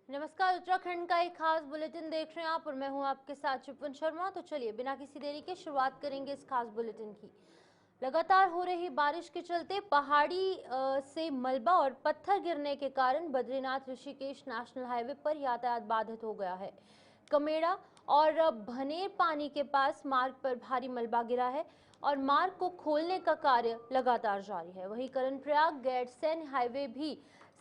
नमस्कार, उत्तराखंड का एक खास बुलेटिन देख रहे हैं आप और मैं हूं आपके साथ शिवन शर्मा। तो चलिए बिना किसी देरी के शुरुआत करेंगे इस खास बुलेटिन की। लगातार हो रही बारिश के चलते पहाड़ी से मलबा और पत्थर गिरने के कारण बद्रीनाथ ऋषिकेश नेशनल हाईवे पर यातायात बाधित हो गया है। कमेड़ा और भनेर पानी के पास मार्ग पर भारी मलबा गिरा है और मार्ग को खोलने का कार्य लगातार जारी है। वहीं कर्णप्रयाग गैरसैंण हाईवे भी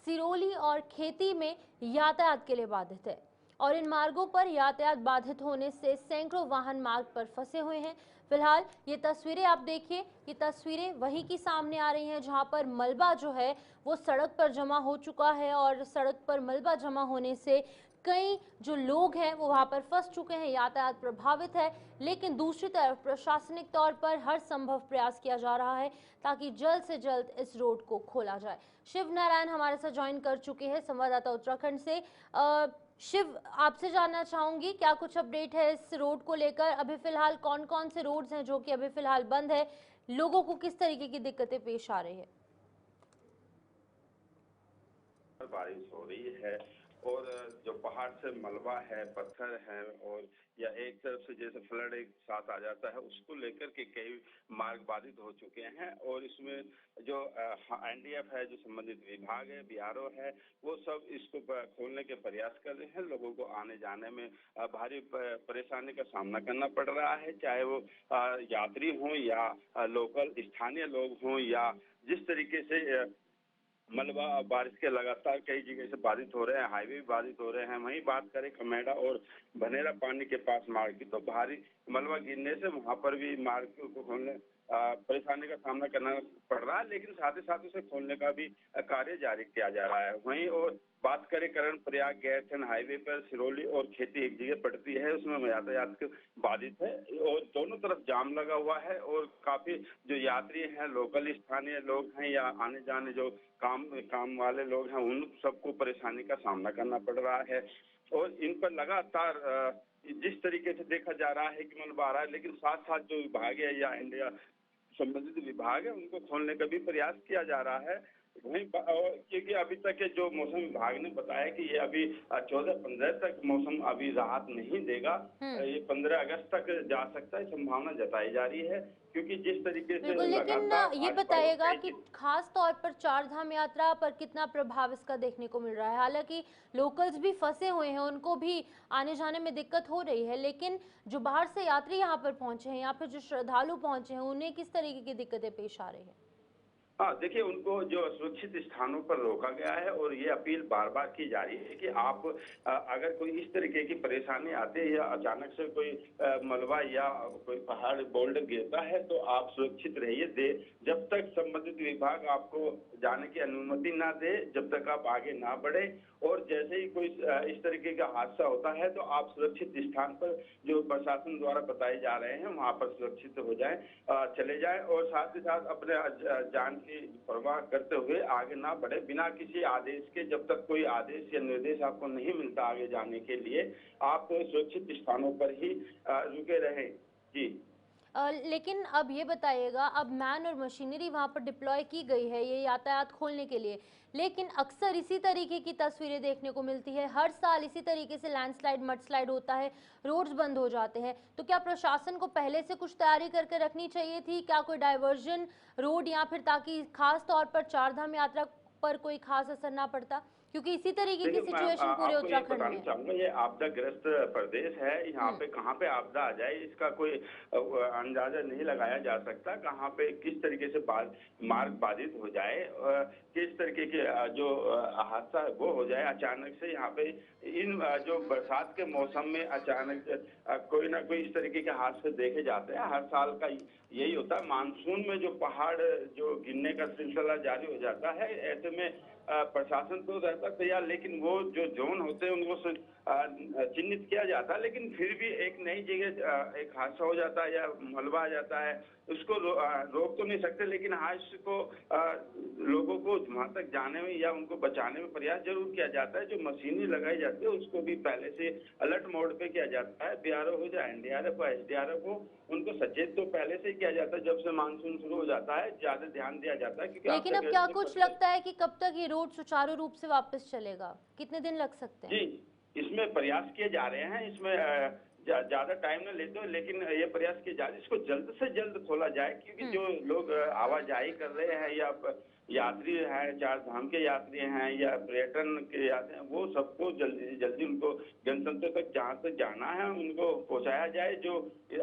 सिरोली और खेती में यातायात के लिए बाधित है और इन मार्गों पर यातायात बाधित होने से सैकड़ों वाहन मार्ग पर फंसे हुए हैं। फिलहाल ये तस्वीरें आप देखिए, ये तस्वीरें वहीं की सामने आ रही हैं जहां पर मलबा जो है वो सड़क पर जमा हो चुका है और सड़क पर मलबा जमा होने से कई जो लोग हैं वो वहां पर फंस चुके हैं, यातायात प्रभावित है। लेकिन दूसरी तरफ प्रशासनिक तौर पर हर संभव प्रयास किया जा रहा है ताकि जल्द से जल्द इस रोड को खोला जाए। शिव नारायण हमारे साथ ज्वाइन कर चुके हैं, संवाददाता उत्तराखंड से। शिव, आपसे जानना चाहूंगी क्या कुछ अपडेट है इस रोड को लेकर? अभी फिलहाल कौन कौन से रोड्स हैं जो कि अभी फिलहाल बंद है, लोगों को किस तरीके की दिक्कतें पेश आ रही है? बारिश हो रही है और जो पहाड़ से मलबा है, पत्थर है और या एक तरफ से जैसे फ्लड एक साथ आ जाता है, उसको लेकर के कई मार्ग बाधित हो चुके हैं। और इसमें जो एनडीएफ है, जो संबंधित विभाग है, बीआरओ है, वो सब इसको खोलने के प्रयास कर रहे हैं। लोगों को आने जाने में भारी परेशानी का सामना करना पड़ रहा है, चाहे वो यात्री हों या लोकल स्थानीय लोग हों या जिस तरीके से मलबा बारिश के लगातार कई जगह से बाधित हो रहे हैं, हाईवे भी बाधित हो रहे हैं। वहीं बात करें कमेड़ा और भनेरा पानी के पास मार्ग की, तो भारी मलबा गिरने से वहां पर भी मार्ग को खोलने परेशानी का सामना करना पड़ रहा है, लेकिन साथ ही साथ उसे खोलने का भी कार्य जारी किया जा रहा है। वहीं और बात करें कर्णप्रयाग गैरसैंण हाईवे पर सिरोली और खेती एक जगह पड़ती है, उसमें यातायात बाधित है और दोनों तरफ जाम लगा हुआ है और काफी जो यात्री हैं, लोकल स्थानीय लोग हैं या आने जाने जो काम वाले लोग हैं, उन सबको परेशानी का सामना करना पड़ रहा है। और इन पर लगातार जिस तरीके से देखा जा रहा है कि मलबा आ रहा है, लेकिन साथ साथ जो विभाग है या इंडिया संबंधित विभाग है, उनको खोलने का भी प्रयास किया जा रहा है। वहीं क्योंकि अभी तक के जो मौसम विभाग ने बताया कि ये अभी 14-15 तक मौसम अभी राहत नहीं देगा। ये 15 अगस्त तक जा सकता है, संभावना जताई जा रही है, क्योंकि जिस तरीके से बिल्कुल, लेकिन लगातार ये आसपास बताइएगा कि खास तौर पर चार धाम यात्रा पर कितना प्रभाव इसका देखने को मिल रहा है? हालांकि लोकल्स भी फंसे हुए हैं, उनको भी आने जाने में दिक्कत हो रही है, लेकिन जो बाहर से यात्री यहाँ पर पहुंचे हैं या फिर जो श्रद्धालु पहुंचे हैं, उन्हें किस तरीके की दिक्कतें पेश आ रही है? हाँ, देखिए, उनको जो सुरक्षित स्थानों पर रोका गया है और ये अपील बार बार की जा रही है कि आप अगर कोई इस तरीके की परेशानी आती है या अचानक से कोई मलबा या कोई पहाड़ बोल्डर गिरता है, तो आप सुरक्षित रहिए। दे जब तक संबंधित विभाग आपको जाने की अनुमति ना दे, जब तक आप आगे ना बढ़े। और जैसे ही कोई इस तरीके का हादसा होता है, तो आप सुरक्षित स्थान पर जो प्रशासन द्वारा बताए जा रहे हैं वहां पर सुरक्षित हो जाएं, चले जाएं और साथ ही साथ अपने जान की परवाह करते हुए आगे ना बढ़े बिना किसी आदेश के। जब तक कोई आदेश या निर्देश आपको नहीं मिलता आगे जाने के लिए, आप सुरक्षित स्थानों पर ही रुके रहें। जी। लेकिन अब ये बताइएगा, अब मैन और मशीनरी वहां पर डिप्लॉय की गई है ये यातायात खोलने के लिए, लेकिन अक्सर इसी तरीके की तस्वीरें देखने को मिलती है। हर साल इसी तरीके से लैंडस्लाइड, मडस्लाइड होता है, रोड्स बंद हो जाते हैं। तो क्या प्रशासन को पहले से कुछ तैयारी करके रखनी चाहिए थी? क्या कोई डाइवर्जन रोड या फिर ताकि खास तौर पर चारधाम यात्रा पर कोई खास असर ना पड़ता, क्योंकि इसी तरीके की देखिए, मैं सिचुएशन पूरे आपको ये उत्तराखंड में बताना है। चाहूंगा, ये आपदाग्रस्त प्रदेश है। यहाँ पे कहाँ पे आपदा आ जाए इसका कोई अंदाजा नहीं लगाया जा सकता। कहाँ पे किस तरीके से मार्ग बाधित हो जाए, किस तरीके के जो हादसा है वो हो जाए अचानक से। यहाँ पे इन जो बरसात के मौसम में अचानक कोई ना कोई इस तरीके के हादसे देखे जाते हैं। हर साल का यही होता है। मानसून में जो पहाड़ जो गिरने का सिलसिला जारी हो जाता है, ऐसे में प्रशासन तो रहता तैयार, लेकिन वो जो जोन होते हैं उनको चिन्हित किया जाता है, लेकिन फिर भी एक नई जगह एक हादसा हो जाता है या मलबा आ जाता है, उसको रोक तो नहीं सकते। लेकिन हाँ, इसको लोगों को वहां तक जाने में या उनको बचाने में प्रयास जरूर किया जाता है। जो मशीनें लगाई जाती है उसको भी पहले से अलर्ट मोड पे किया जाता है। बीआरओ हो या एनडीआरएफ हो, एसडीआरएफ हो, उनको सचेत तो पहले से ही किया जाता है। जब से मानसून शुरू हो जाता है ज्यादा ध्यान दिया जाता है, क्योंकि लेकिन अब क्या आपदा कुछ लगता है कि कब तक ये रोड सुचारू रूप से वापस चलेगा? कितने दिन लग सकते हैं? जी, इसमें प्रयास किए जा रहे हैं। इसमें ज़्यादा टाइम न लेते हुए, लेकिन ये प्रयास किए जा रहे हैं इसको जल्द से जल्द खोला जाए, क्योंकि जो लोग आवाजाही कर रहे हैं या यात्री हैं, चार धाम के यात्री हैं या पर्यटन के यात्री हैं, वो सबको जल्दी जल्दी उनको गंतव्य तक जहाँ तक जाना है उनको पहुँचाया जाए। जो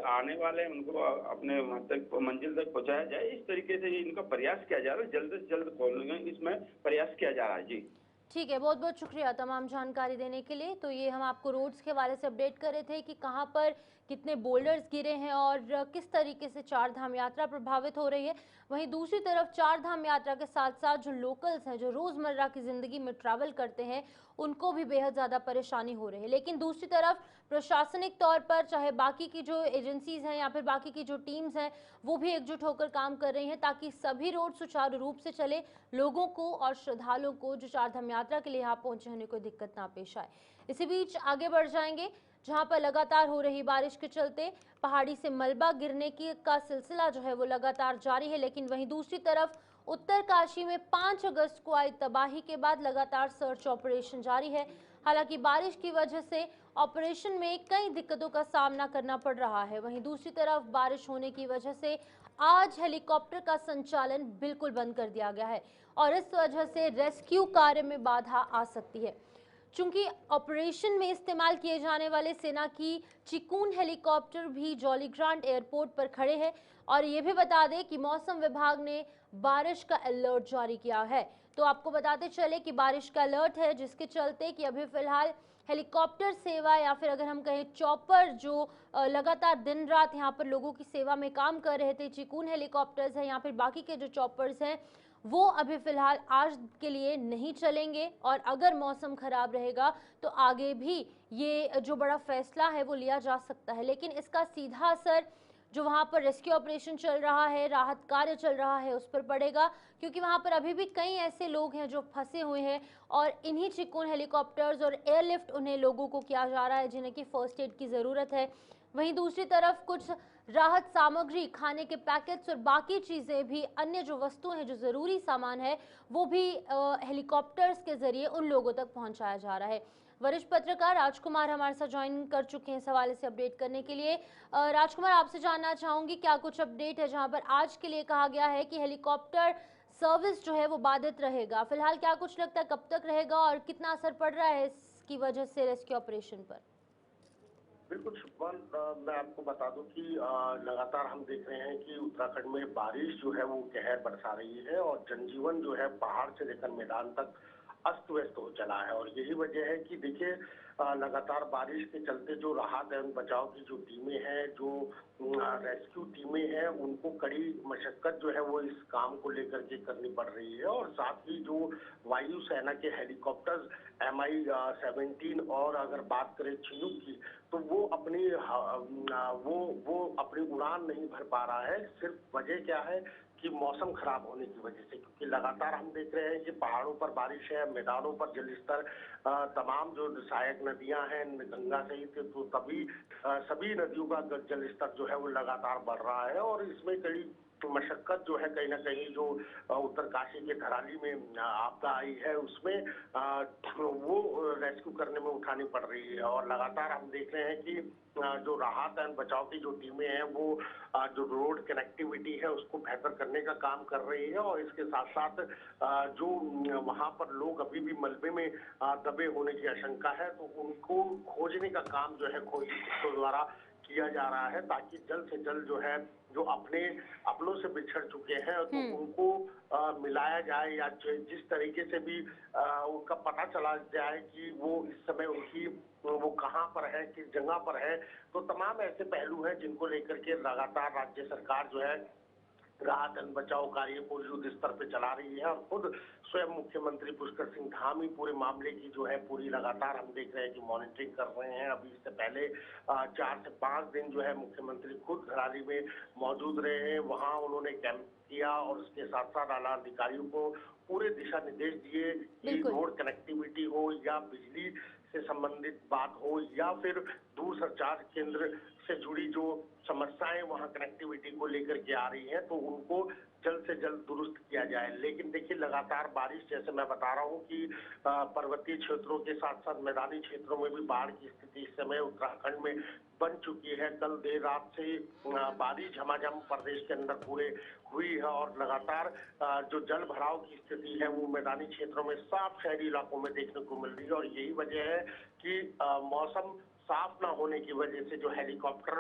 आने वाले हैं उनको अपने वहाँ तक मंजिल तक पहुँचाया जाए। इस तरीके से इनका प्रयास किया जा रहा है, जल्द से जल्द खोलने इसमें प्रयास किया जा रहा है। जी ठीक है, बहुत बहुत शुक्रिया तमाम जानकारी देने के लिए। तो ये हम आपको रोड्स के हवाले से अपडेट कर रहे थे कि कहाँ पर कितने बोल्डर्स गिरे हैं और किस तरीके से चार धाम यात्रा प्रभावित हो रही है। वहीं दूसरी तरफ चार धाम यात्रा के साथ साथ जो लोकल्स हैं, जो रोज़मर्रा की ज़िंदगी में ट्रैवल करते हैं, उनको भी बेहद ज़्यादा परेशानी हो रही है। लेकिन दूसरी तरफ प्रशासनिक तौर पर चाहे बाकी की जो एजेंसीज़ हैं या फिर बाकी की जो टीम्स हैं, वो भी एकजुट होकर काम कर रही हैं ताकि सभी रोड सुचारू रूप से चले, लोगों को और श्रद्धालुओं को जो चार धाम यात्रा के लिए यहाँ पहुंचे होने कोई दिक्कत ना पेश आए। इसी बीच आगे बढ़ जाएंगे, जहां पर लगातार हो रही बारिश के चलते पहाड़ी से मलबा गिरने की का सिलसिला जो है वो लगातार जारी है। लेकिन वहीं दूसरी तरफ उत्तरकाशी में 5 अगस्त को आई तबाही के बाद लगातार सर्च ऑपरेशन जारी है। हालांकि बारिश की वजह से ऑपरेशन में कई दिक्कतों का सामना करना पड़ रहा है। वहीं दूसरी तरफ बारिश होने की वजह से आज हेलीकॉप्टर का संचालन बिल्कुल बंद कर दिया गया है और इस वजह से रेस्क्यू कार्य में बाधा आ सकती है। चूंकि ऑपरेशन में इस्तेमाल किए जाने वाले सेना की चिकून हेलीकॉप्टर भी जॉली ग्रांट एयरपोर्ट पर खड़े हैं और ये भी बता दें कि मौसम विभाग ने बारिश का अलर्ट जारी किया है। तो आपको बताते चले कि बारिश का अलर्ट है, जिसके चलते कि अभी फिलहाल हेलीकॉप्टर सेवा या फिर अगर हम कहें चॉपर जो लगातार दिन रात यहाँ पर लोगों की सेवा में काम कर रहे थे, चिकून हेलीकॉप्टर्स हैं या फिर बाकी के जो चॉपर्स हैं, वो अभी फिलहाल आज के लिए नहीं चलेंगे और अगर मौसम खराब रहेगा तो आगे भी ये जो बड़ा फैसला है वो लिया जा सकता है। लेकिन इसका सीधा असर जो वहाँ पर रेस्क्यू ऑपरेशन चल रहा है, राहत कार्य चल रहा है, उस पर पड़ेगा, क्योंकि वहाँ पर अभी भी कई ऐसे लोग हैं जो फंसे हुए हैं और इन्हीं चिकून हेलीकॉप्टर्स और एयरलिफ्ट उन्हें लोगों को किया जा रहा है जिन्हें कि फर्स्ट एड की ज़रूरत है। वहीं दूसरी तरफ कुछ राहत सामग्री, खाने के पैकेट्स और बाकी चीज़ें भी, अन्य जो वस्तुएं हैं, जो ज़रूरी सामान है, वो भी हेलीकॉप्टर्स के ज़रिए उन लोगों तक पहुंचाया जा रहा है। वरिष्ठ पत्रकार राजकुमार हमारे साथ ज्वाइन कर चुके हैं इस हवाले से अपडेट करने के लिए। राजकुमार, आपसे जानना चाहूंगी क्या कुछ अपडेट है जहां पर आज के लिए कहा गया है कि हेलीकॉप्टर सर्विस जो है वो बाधित रहेगा? फिलहाल क्या कुछ लगता है कब तक रहेगा और कितना असर पड़ रहा है इसकी वजह से रेस्क्यू ऑपरेशन पर? बिल्कुल शुभम, मैं आपको बता दूं कि लगातार हम देख रहे हैं कि उत्तराखंड में बारिश जो है वो कहर बरसा रही है और जनजीवन जो है पहाड़ से लेकर मैदान तक अस्त व्यस्त हो चला है। और यही वजह है कि देखिए लगातार बारिश के चलते जो राहत एवं बचाव की जो टीमें हैं, जो रेस्क्यू टीमें हैं, उनको कड़ी मशक्कत जो है वो इस काम को लेकर के करनी पड़ रही है। और साथ ही जो वायु सेना के हेलीकॉप्टर्स MI-17 और अगर बात करें चिनूक की, तो वो अपनी अपनी उड़ान नहीं भर पा रहा है। सिर्फ वजह क्या है कि मौसम खराब होने की वजह से, क्योंकि लगातार हम देख रहे हैं कि पहाड़ों पर बारिश है, मैदानों पर जलस्तर, तमाम जो सहायक नदियां हैं गंगा सहित, तो सभी नदियों का जलस्तर जो है वो लगातार बढ़ रहा है। और इसमें कड़ी मशक्कत जो है कहीं ना कहीं जो उत्तरकाशी के धराली में आपदा आई है उसमें वो रेस्क्यू करने में उठानी पड़ रही है। और लगातार हम देख रहे हैं कि जो राहत एवं बचाव की जो टीमें हैं वो जो रोड कनेक्टिविटी है उसको बेहतर करने का काम कर रही है। और इसके साथ साथ जो वहां पर लोग अभी भी मलबे में दबे होने की आशंका है, तो उनको खोजने का काम जो है खोजी द्वारा किया जा रहा है, ताकि जल्द से जल्द जो है जो अपनों से बिछड़ चुके हैं तो उनको मिलाया जाए, या जिस तरीके से भी उनका पता चला जाए कि वो इस समय वो कहाँ पर है, किस जगह पर है। तो तमाम ऐसे पहलू हैं जिनको लेकर के लगातार राज्य सरकार जो है राहत एवं बचाव कार्य को युद्ध स्तर पे चला रही है। और खुद स्वयं मुख्यमंत्री पुष्कर सिंह धामी पूरे मामले की जो है पूरी लगातार हम देख रहे हैं कि मॉनिटरिंग कर रहे हैं। अभी इससे पहले 4 से 5 दिन जो है मुख्यमंत्री खुद धराली में मौजूद रहे हैं, वहां उन्होंने कैंप किया और उसके साथ साथ आला अधिकारियों को पूरे दिशा निर्देश दिए कि रोड कनेक्टिविटी हो या बिजली से संबंधित बात हो या फिर दूर संचार केंद्र से जुड़ी जो समस्याएं वहां कनेक्टिविटी को लेकर के आ रही हैं, तो उनको जल्द से जल्द दुरुस्त किया जाए। लेकिन देखिए, लगातार बारिश, जैसे मैं बता रहा हूं कि पर्वतीय क्षेत्रों के साथ साथ मैदानी क्षेत्रों में भी बाढ़ की स्थिति इस समय उत्तराखंड में बन चुकी है। कल देर रात से बारिश झमाझम प्रदेश के अंदर पूरे हुई है और लगातार जो जल भराव की स्थिति है वो मैदानी क्षेत्रों में, साफ शहरी इलाकों में देखने को मिल रही है। और यही वजह है कि मौसम साफ ना होने की वजह से जो हेलीकॉप्टर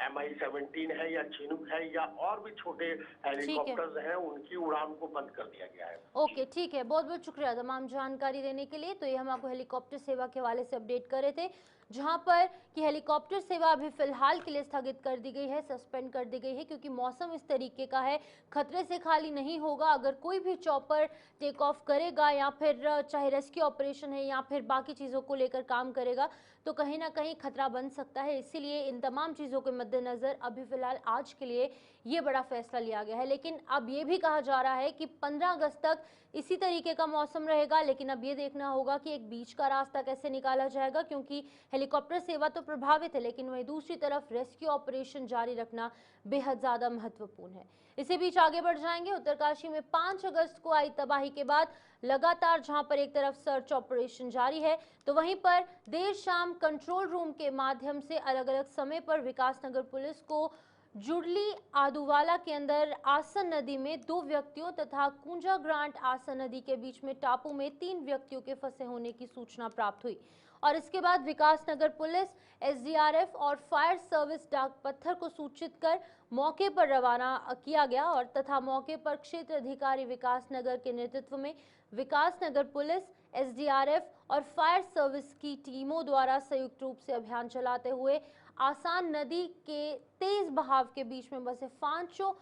MI-17 है या चिनूक है या और भी छोटे हेलीकॉप्टर्स हैं, उनकी उड़ान को बंद कर दिया गया है। ओके, ठीक है, बहुत बहुत शुक्रिया तमाम जानकारी देने के लिए। तो ये हम आपको हेलीकॉप्टर सेवा के हवाले से अपडेट कर रहे थे, जहां पर कि हेलीकॉप्टर सेवा अभी फिलहाल के लिए स्थगित कर दी गई है, सस्पेंड कर दी गई है, क्योंकि मौसम इस तरीके का है, खतरे से खाली नहीं होगा। अगर कोई भी चॉपर टेक ऑफ करेगा या फिर चाहे रेस्क्यू ऑपरेशन है या फिर बाकी चीज़ों को लेकर काम करेगा, तो कहीं ना कहीं खतरा बन सकता है। इसीलिए इन तमाम चीज़ों के मद्देनज़र अभी फिलहाल आज के लिए ये बड़ा फैसला लिया गया है। लेकिन अब ये भी कहा जा रहा है कि 15 अगस्त तक इसी तरीके का मौसम रहेगा। लेकिन अब ये देखना होगा कि एक बीच का रास्ता कैसे निकाला जाएगा, क्योंकि हेलीकॉप्टर सेवा तो प्रभावित है, लेकिन वहीं दूसरी तरफ रेस्क्यू ऑपरेशन जारी रखना बेहद ज़्यादा महत्वपूर्ण है। इसी बीच आगे बढ़ जाएंगे। उत्तरकाशी में 5 अगस्त को आई तबाही के बाद लगातार जहां पर एक तरफ सर्च ऑपरेशन जारी है, तो वहीं पर देर शाम कंट्रोल रूम के माध्यम से अलग अलग समय पर विकासनगर पुलिस को जुड़ली आदुवाला के अंदर आसन नदी में 2 व्यक्तियों तथा कुंजा ग्रांट आसन नदी के बीच में टापू में 3 व्यक्तियों के फंसे होने की सूचना प्राप्त हुई। और इसके बाद विकासनगर पुलिस, SDRF और फायर सर्विस डाक पत्थर को सूचित कर मौके पर रवाना किया गया और तथा मौके पर क्षेत्र अधिकारी विकासनगर के नेतृत्व में विकासनगर पुलिस, SDRF और फायर सर्विस की टीमों द्वारा संयुक्त रूप से अभियान चलाते हुए आसान नदी के तेज बहाव के बीच में बसे पांचों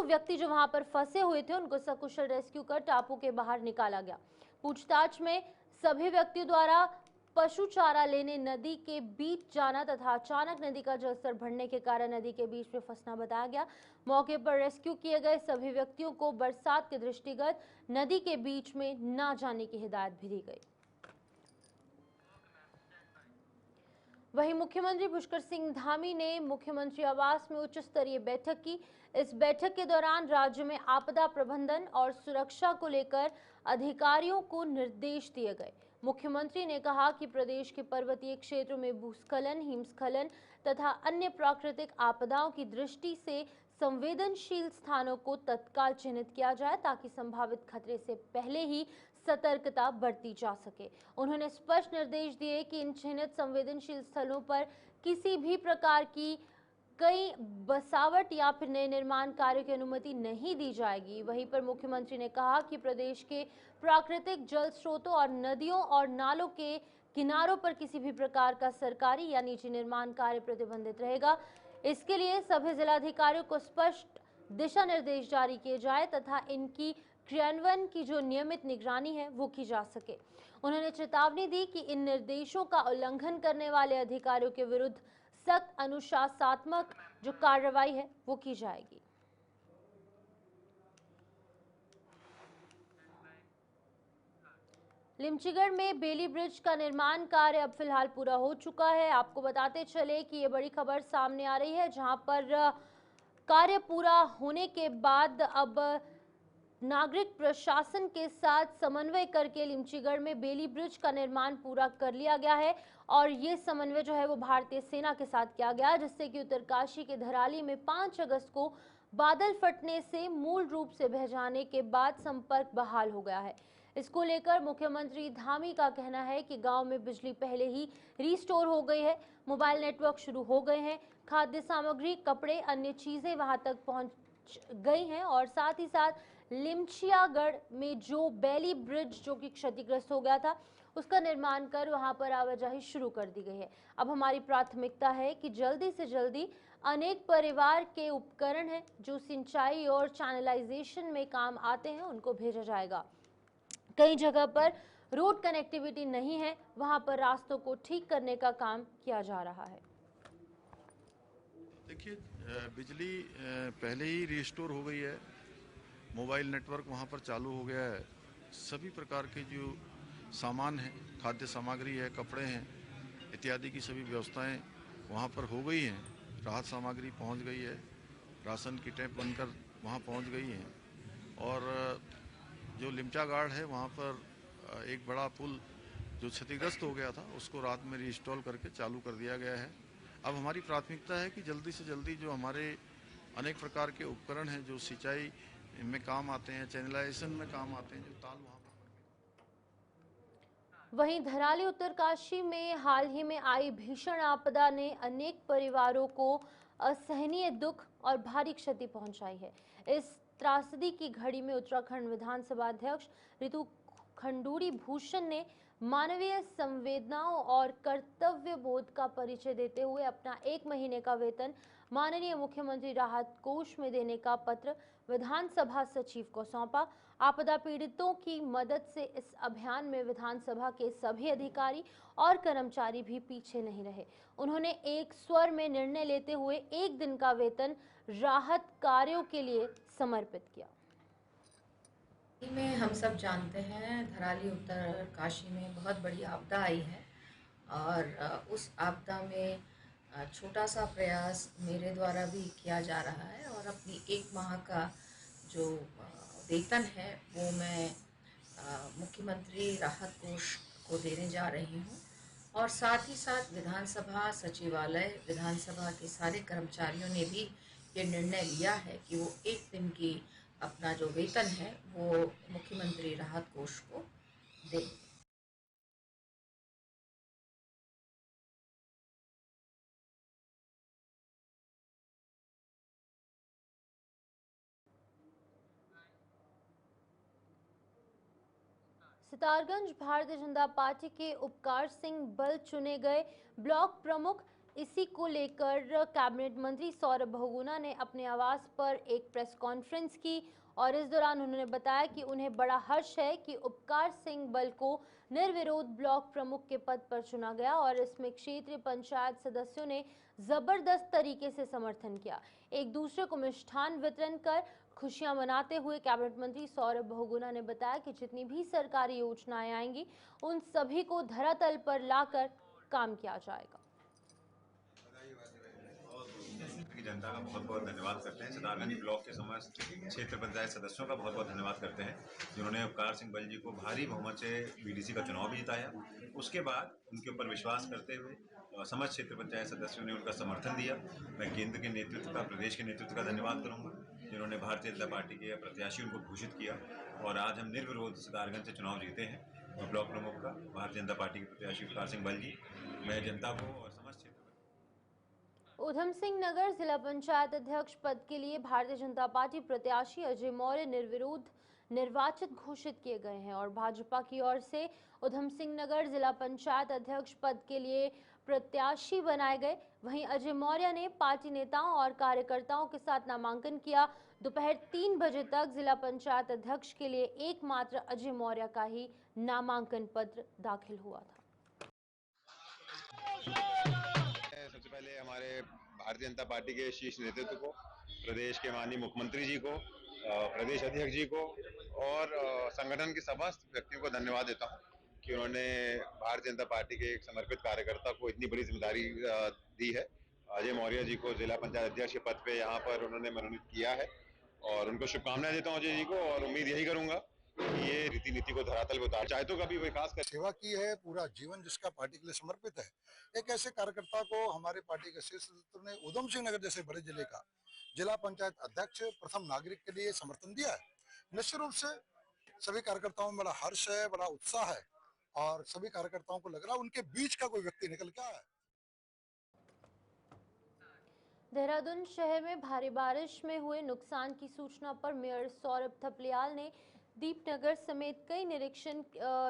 व्यक्ति जो वहां पर फंसे हुए थे, उनको सकुशल रेस्क्यू कर टापू के बाहर निकाला गया। पूछताछ में सभी व्यक्तियों द्वारा पशु चारा लेने नदी के बीच जाना तथा अचानक नदी का जलस्तर बढ़ने के कारण नदी के बीच में फंसना बताया गया। मौके पर रेस्क्यू किए गए सभी व्यक्तियों को बरसात के दृष्टिगत नदी के बीच में न जाने की हिदायत भी दी गई। वहीं मुख्यमंत्री पुष्कर सिंह धामी ने मुख्यमंत्री आवास में उच्च स्तरीय बैठक की। इस बैठक के दौरान राज्य में आपदा प्रबंधन और सुरक्षा को लेकर अधिकारियों को निर्देश दिए गए। मुख्यमंत्री ने कहा कि प्रदेश के पर्वतीय क्षेत्रों में भूस्खलन, हिमस्खलन तथा अन्य प्राकृतिक आपदाओं की दृष्टि से संवेदनशील स्थानों को तत्काल चिन्हित किया जाए ताकि संभावित खतरे से पहले ही सतर्कता बरती जा सके। उन्होंने स्पष्ट निर्देश दिए कि इन चिन्हित संवेदनशील स्थलों पर किसी भी प्रकार की कई बसावट या फिर नए निर्माण कार्य की अनुमति नहीं दी जाएगी। वहीं पर मुख्यमंत्री ने कहा कि प्रदेश के प्राकृतिक जल स्रोतों और नदियों और नालों के किनारों पर किसी भी प्रकार का सरकारी या निजी निर्माण कार्य प्रतिबंधित रहेगा। इसके लिए सभी जिलाधिकारियों को स्पष्ट दिशा निर्देश जारी किए जाए तथा इनकी क्रियान्वयन की जो नियमित निगरानी है वो की जा सके। उन्होंने चेतावनी दी कि इन निर्देशों का उल्लंघन करने वाले अधिकारियों के विरुद्ध सख्त अनुशासनात्मक जो कार्रवाई है वो की जाएगी। लिमचीगढ़ में बेली ब्रिज का निर्माण कार्य अब फिलहाल पूरा हो चुका है। आपको बताते चले कि ये बड़ी खबर सामने आ रही है, जहां पर कार्य पूरा होने के बाद अब नागरिक प्रशासन के साथ समन्वय करके लिमचीगढ़ में बेली ब्रिज का निर्माण पूरा कर लिया गया है। और ये समन्वय जो है वो भारतीय सेना के साथ किया गया, जिससे कि उत्तरकाशी के धराली में 5 अगस्त को बादल फटने से मूल रूप से बह जाने के बाद संपर्क बहाल हो गया है। इसको लेकर मुख्यमंत्री धामी का कहना है कि गांव में बिजली पहले ही रिस्टोर हो गई है, मोबाइल नेटवर्क शुरू हो गए हैं, खाद्य सामग्री, कपड़े, अन्य चीजें वहां तक पहुंच गई हैं और साथ ही साथ लिमचियागढ़ में जो बेली ब्रिज जो कि क्षतिग्रस्त हो गया था उसका निर्माण कर वहां पर आवाजाही शुरू कर दी गई है। अब हमारी प्राथमिकता है कि जल्दी से जल्दी अनेक परिवार के उपकरण हैं जो सिंचाई और चैनलाइजेशन में काम आते हैं उनको भेजा जाएगा। कई जगह पर रोड कनेक्टिविटी नहीं है, वहां पर रास्तों को ठीक करने का काम किया जा रहा है। देखिए, बिजली पहले ही रिस्टोर हो गई है, मोबाइल नेटवर्क वहाँ पर चालू हो गया है, सभी प्रकार के जो सामान हैं, खाद्य सामग्री है, कपड़े हैं, इत्यादि की सभी व्यवस्थाएं वहाँ पर हो गई हैं। राहत सामग्री पहुँच गई है, राशन की टैंक बनकर वहाँ पहुँच गई हैं। और जो लिमचा गार्ड है वहाँ पर एक बड़ा पुल जो क्षतिग्रस्त हो गया था उसको रात में रीइंस्टॉल करके चालू कर दिया गया है। अब हमारी प्राथमिकता है कि जल्दी से जल्दी जो हमारे अनेक प्रकार के उपकरण हैं जो सिंचाई में काम आते हैं, चैनलाइजेशन में काम आते हैं, जो ताल वहाँ पर वहीं धराली उत्तरकाशी में हाल ही में आई भीषण आपदा ने अनेक परिवारों को असहनीय दुख और भारी क्षति पहुंचाई है। इस त्रासदी की घड़ी में उत्तराखंड विधानसभा अध्यक्ष रितु खंडूरी भूषण ने मानवीय संवेदनाओं और कर्तव्य बोध का परिचय देते हुए अपना 1 महीने का वेतन माननीय मुख्यमंत्री राहत कोष में देने का पत्र विधानसभा सचिव को सौंपा। आपदा पीड़ितों की मदद से इस अभियान में विधानसभा के सभी अधिकारी और कर्मचारी भी पीछे नहीं रहे। उन्होंने एक स्वर में निर्णय लेते हुए 1 दिन का वेतन राहत कार्यों के लिए समर्पित किया। में हम सब जानते हैं धराली उत्तरकाशी में बहुत बड़ी आपदा आई है और उस आपदा में छोटा सा प्रयास मेरे द्वारा भी किया जा रहा है और अपनी 1 माह का जो वेतन है वो मैं मुख्यमंत्री राहत कोष को देने जा रही हूँ और साथ ही साथ विधानसभा सचिवालय विधानसभा के सारे कर्मचारियों ने भी ये निर्णय लिया है कि वो 1 दिन की अपना जो वेतन है वो मुख्यमंत्री राहत कोष को दें। सितारगंज भारतीय जनता पार्टी के उपकार सिंह बल चुने गए ब्लॉक प्रमुख। इसी को लेकर कैबिनेट मंत्री सौरभ बहुगुणा ने अपने आवास पर एक प्रेस कॉन्फ्रेंस की और इस दौरान उन्होंने बताया कि उन्हें बड़ा हर्ष है कि उपकार सिंह बल को निर्विरोध ब्लॉक प्रमुख के पद पर चुना गया और इसमें क्षेत्रीय पंचायत सदस्यों ने जबरदस्त तरीके से समर्थन किया। एक दूसरे को मिष्ठान वितरण कर खुशियां मनाते हुए कैबिनेट मंत्री सौरभ बहुगुणा ने बताया कि जितनी भी सरकारी योजनाएं आएंगी उन सभी को धरातल पर लाकर काम किया जाएगा। की जनता का बहुत बहुत धन्यवाद करते हैं। सितारगंज ब्लॉक के समस्त क्षेत्र पंचायत सदस्यों का बहुत बहुत धन्यवाद करते हैं जिन्होंने उपकार सिंह बल जी को भारी बहुमत से बीडीसी का चुनाव भी जिताया। उसके बाद उनके ऊपर विश्वास करते हुए समस्त क्षेत्र पंचायत सदस्यों ने उनका समर्थन दिया। मैं केंद्र के नेतृत्व का, प्रदेश के नेतृत्व का धन्यवाद करूंगा जिन्होंने भारतीय जनता पार्टी के प्रत्याशी उनको घोषित किया और आज हम निर्विरोध सितारगंज से चुनाव जीते हैं। और ब्लॉक प्रमुख का भारतीय जनता पार्टी के प्रत्याशी उपकार सिंह बल जी, मैं जनता को और समस्त क्षेत्र ऊधम सिंह नगर जिला पंचायत अध्यक्ष पद के लिए भारतीय जनता पार्टी प्रत्याशी अजय मौर्य निर्विरोध निर्वाचित घोषित किए गए हैं और भाजपा की ओर से ऊधम सिंह नगर जिला पंचायत अध्यक्ष पद के लिए प्रत्याशी बनाए गए। वहीं अजय मौर्य ने पार्टी नेताओं और कार्यकर्ताओं के साथ नामांकन किया। दोपहर 3 बजे तक जिला पंचायत अध्यक्ष के लिए एकमात्र अजय मौर्य का ही नामांकन पत्र दाखिल हुआ था। सबसे पहले हमारे भारतीय जनता पार्टी के शीर्ष नेतृत्व को, प्रदेश के माननीय मुख्यमंत्री जी को, प्रदेश अध्यक्ष जी को और संगठन के समस्त व्यक्तियों को धन्यवाद देता हूं कि उन्होंने भारतीय जनता पार्टी के एक समर्पित कार्यकर्ता को इतनी बड़ी जिम्मेदारी दी है। अजय मौर्य जी को जिला पंचायत अध्यक्ष के पद पे यहाँ पर उन्होंने मनोनीत किया है और उनको शुभकामनाएं देता हूँ अजय जी को और उम्मीद यही करूंगा ये रीति नीति को धरातल पे उतार, पंचायतों का भी विकास कर सेवा की है, पूरा जीवन जिसका पार्टी के लिए समर्पित है। एक ऐसे कार्यकर्ता को हमारे पार्टी के शीर्ष नेतृत्व ने ऊधम सिंह नगर जैसे बड़े जिले का जिला पंचायत अध्यक्ष प्रथम नागरिक के लिए समर्थन दिया है। निश्चित रूप से सभी कार्यकर्ताओं में बड़ा हर्ष है, बड़ा उत्साह है और सभी कार्यकर्ताओं को लग रहा है उनके बीच का कोई व्यक्ति निकल के आया है। देहरादून शहर में भारी बारिश में हुए नुकसान की सूचना पर मेयर सौरभ थपलियाल ने दीपनगर समेत कई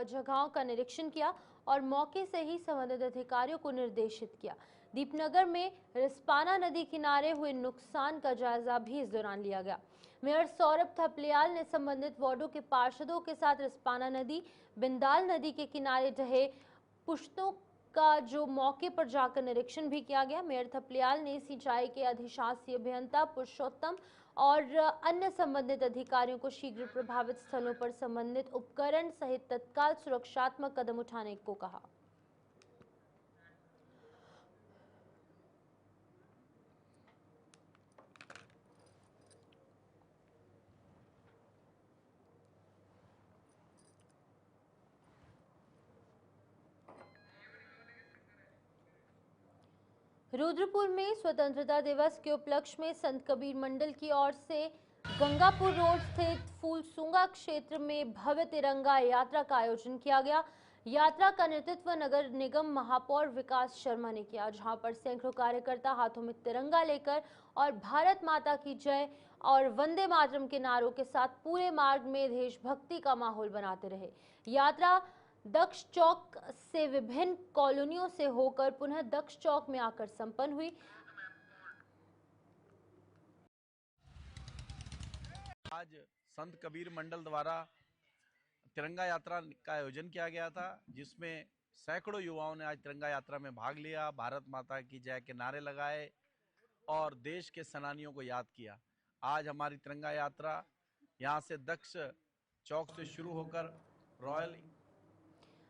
जगहों का निरीक्षण किया और मौके से ही संबंधित अधिकारियों को निर्देशित किया। दीपनगर में रिस्पाना नदी किनारे हुए नुकसान का जायजा भी इस दौरान लिया गया। मेयर सौरभ थपलियाल ने संबंधित वार्डों के पार्षदों के साथ रिस्पाना नदी, बिंदाल नदी के किनारे ढहे पुश्तों का जो मौके पर जाकर निरीक्षण भी किया गया। मेयर थपलियाल ने सिंचाई के अधिशासी अभियंता पुरुषोत्तम और अन्य संबंधित अधिकारियों को शीघ्र प्रभावित स्थलों पर संबंधित उपकरण सहित तत्काल सुरक्षात्मक कदम उठाने को कहा। रुद्रपुर में स्वतंत्रता दिवस के उपलक्ष्य में संत कबीर मंडल की ओर से गंगापुर रोड स्थित फूलसूंगा क्षेत्र में भव्य तिरंगा यात्रा का आयोजन किया गया। यात्रा का नेतृत्व नगर निगम महापौर विकास शर्मा ने किया, जहां पर सैकड़ों कार्यकर्ता हाथों में तिरंगा लेकर और भारत माता की जय और वंदे मातरम के नारों के साथ पूरे मार्ग में देशभक्ति का माहौल बनाते रहे। यात्रा दक्ष चौक से विभिन्न कॉलोनियों से होकर पुनः दक्ष चौक में आकर संपन्न हुई। आज संत कबीर मंडल द्वारा तिरंगा यात्रा का आयोजन किया गया था, जिसमें सैकड़ों युवाओं ने आज तिरंगा यात्रा में भाग लिया, भारत माता की जय के नारे लगाए और देश के सेनानियों को याद किया। आज हमारी तिरंगा यात्रा यहां से दक्ष चौक से शुरू होकर रॉयल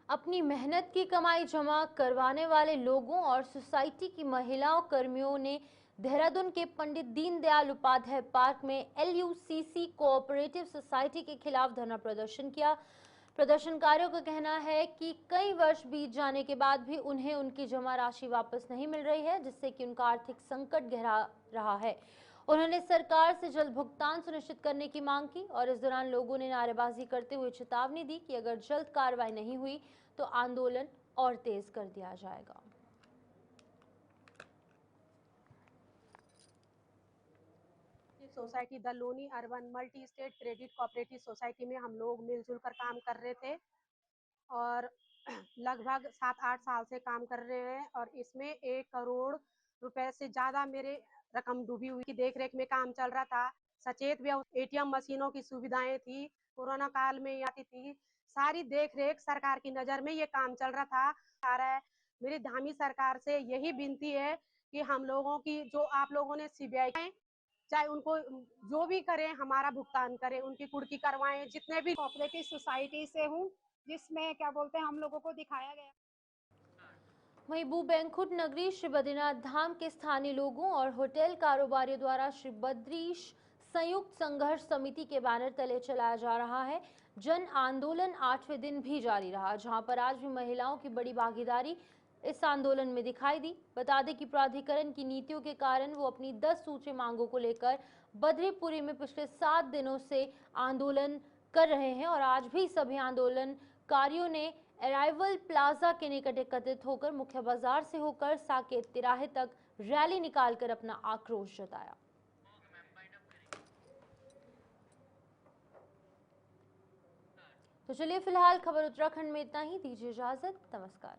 अपनी मेहनत की कमाई जमा करवाने वाले लोगों और सोसाइटी की महिलाओं कर्मियों ने देहरादून के पंडित दीनदयाल उपाध्याय पार्क में LUCC कोऑपरेटिव सोसाइटी के खिलाफ धरना प्रदर्शन किया। प्रदर्शनकारियों का कहना है कि कई वर्ष बीत जाने के बाद भी उन्हें उनकी जमा राशि वापस नहीं मिल रही है, जिससे कि उनका आर्थिक संकट गहरा रहा है। उन्होंने सरकार से जल्द भुगतान सुनिश्चित करने की मांग की और इस दौरान लोगों ने नारेबाजी करते हुए चेतावनी दी कि अगर जल्द कार्रवाई नहीं हुई तो आंदोलन और तेज कर दिया जाएगा। Society the Loni urban multi state credit cooperative society में हम लोग मिलजुल कर काम कर रहे थे और लगभग 7-8 साल से काम कर रहे हैं और इसमें 1 करोड़ रुपए से ज़्यादा मेरे रकम डूबी हुई की देखरेख में काम चल रहा था। सचेत ATM मशीनों की सुविधाएं थी, कोरोना काल में आती थी, सारी देखरेख सरकार की नज़र में ये काम चल रहा था। मेरी धामी सरकार से यही विनती है कि हम लोगों की जो आप लोगों ने CBI चाहे उनको जो भी करें हमारा भुगतान करें, उनकी कुर्की करवाएं। जितने भी कोऑपरेटिव सोसाइटी से हूँ जिसमें क्या बोलते हैं हम लोगों को दिखाया गया। वहीं बैंकुट नगरी श्री बद्रीनाथ धाम के स्थानीय लोगों और होटल कारोबारियों द्वारा श्री बद्रीश संयुक्त संघर्ष समिति के बैनर तले चलाया जा रहा है। जन आंदोलन 8वें दिन भी जारी रहा, जहां पर आज भी महिलाओं की बड़ी भागीदारी इस आंदोलन में दिखाई दी। बता दें कि प्राधिकरण की नीतियों के कारण वो अपनी 10 सूत्रीय मांगों को लेकर बद्रीपुरी में पिछले 7 दिनों से आंदोलन कर रहे हैं और आज भी सभी आंदोलनकारियों ने अराइवल प्लाजा के निकट एकत्रित होकर मुख्य बाजार से होकर साकेत तिराहे तक रैली निकालकर अपना आक्रोश जताया। तो चलिए फिलहाल खबर उत्तराखंड में इतना ही। दीजिए इजाजत, नमस्कार।